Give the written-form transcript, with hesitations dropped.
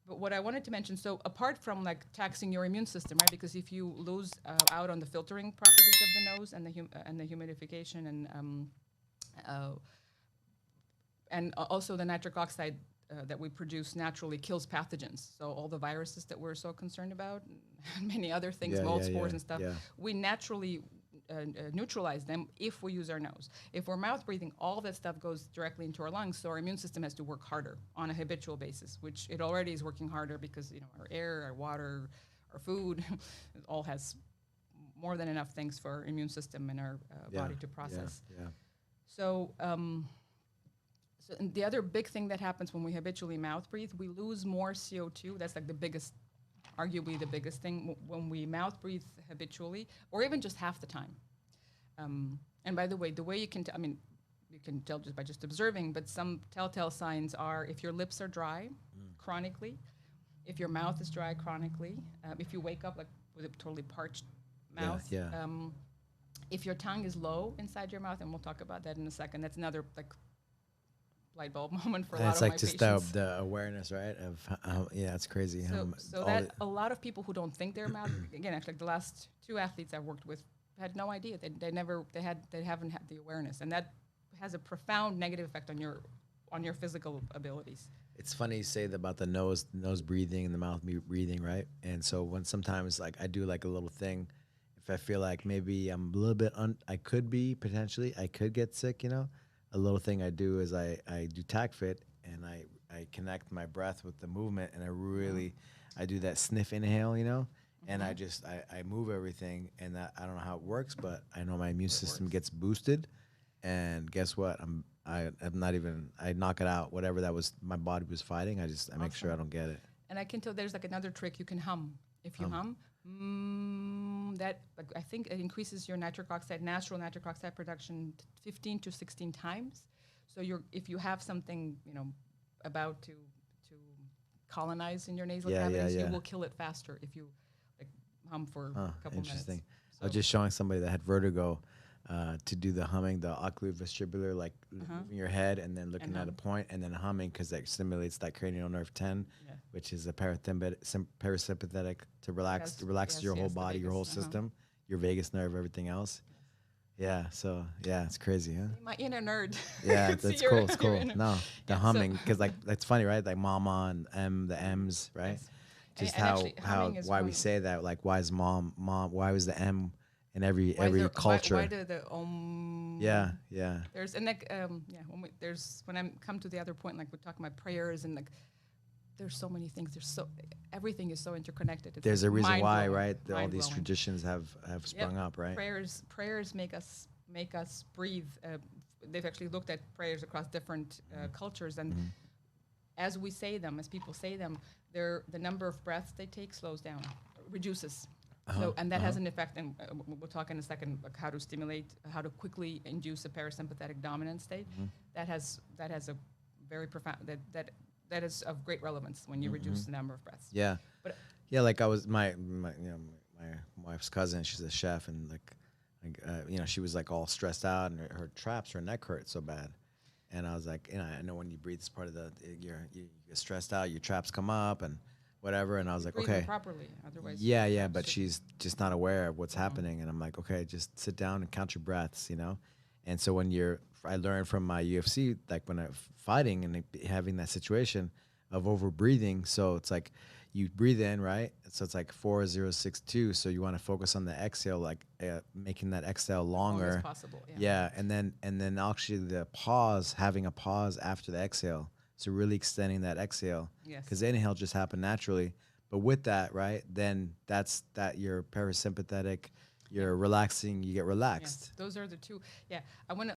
But what I wanted to mention, so apart from like taxing your immune system, right? Because if you lose out on the filtering properties of the nose and the humidification uh, and also the nitric oxide that we produce naturally kills pathogens. So all the viruses that we're so concerned about, and many other things, Yeah, mold yeah, yeah, spores and stuff, yeah. we naturally neutralize them if we use our nose. If we're mouth breathing, all that stuff goes directly into our lungs. So our immune system has to work harder on a habitual basis, which it already is working harder because our air, our water, our food, it all has more than enough things for our immune system and our Yeah, body to yeah, process. yeah. So. And the other big thing that happens when we habitually mouth breathe, we lose more CO2. That's like the biggest, arguably the biggest thing when we mouth breathe habitually, or even just half the time. And by the way you can, you can tell just by just observing, but some telltale signs are if your lips are dry chronically, if your mouth is dry chronically, if you wake up like with a totally parched Yeah, mouth, yeah. if your tongue is low inside your mouth, and we'll talk about that in a second. That's another like light bulb moment for a And lot it's of like my just patients. the awareness, right? Of yeah, it's crazy. So All that a lot of people who don't think they're mouth again, actually, like the last two athletes I've worked with had no idea. They haven't had the awareness, and that has a profound negative effect on your physical abilities. it's funny you say that about the nose breathing and the mouth breathing, right? And so when sometimes like I do like a little thing, if I feel like maybe I'm a little bit I could be potentially I could get sick, you know. A little thing I do is I do tac fit and I connect my breath with the movement and I do that sniff inhale, you know. And I move everything and that I don't know how it works, but I know my immune It system works. gets boosted. And guess what? I'm not even I knock it out. Whatever that was my body was fighting. I make sure I Awesome. don't get it. And I can tell there's like another trick you can hum. If you hum, that like, I think it increases your natural nitric oxide production 15 to 16 times. So if you have something about to colonize in your nasal Yeah, yeah, cavities, you yeah. will kill it faster if you like hum for Huh, a couple minutes. interesting. I was So just showing somebody that had vertigo to do the humming, the oculovestibular, like moving your head and then and looking at a hum, point and then humming because that stimulates that cranial nerve 10, yeah, which is a parasympathetic to relax, yes, relaxes yes, your whole yes, the body, your Vegas, whole system, your vagus nerve, everything else. Yeah, so yeah, it's crazy, huh? See, my inner nerd. I Yeah, could see that's cool. It's your cool. inner. No, the Yeah. So humming, because like that's funny, right? Like mama and the M's, right? yes, Just and actually, how humming is why we one. say that, like why is mom? Why was the M in Why is every there why culture? the Yeah, yeah. there's and like yeah when I come to the other point, like we're talking about prayers and like there's so many things, everything is so interconnected. It's There's like a reason mind why, blowing, right? All mind these blowing. traditions have Yep. sprung up, right? Prayers make us breathe. They've actually looked at prayers across different cultures, and as we say them, as people say them, the number of breaths they take slows down, reduces. So, and that has an effect, and we'll talk in a second, like how to quickly induce a parasympathetic dominant state. That has a very profound, that is of great relevance when you reduce the number of breaths. Yeah, But yeah. Like I was my my wife's cousin. She's a chef, and she was like all stressed out, and her neck hurt so bad. And I was like, I know when you breathe, it's part of you get stressed out, your traps come up and whatever. And I was you're like, breathing okay, properly, otherwise yeah, your yeah, traps but shouldn't. she's just not aware of what's happening. And I'm like, okay, just sit down and count your breaths, you know? And so I learned from my UFC, like when I'm fighting and having that situation of over breathing. So it's like you breathe in, right? So it's like 4062. So you want to focus on the exhale, like making that exhale As long as longer. possible. Yeah. Yeah. And then actually having a pause after the exhale. So really extending that exhale Yes. because the inhale just happened naturally. But with that, right, then that's that you're parasympathetic, you're relaxing, you get Yes, relaxed. those are the two. Yeah, I want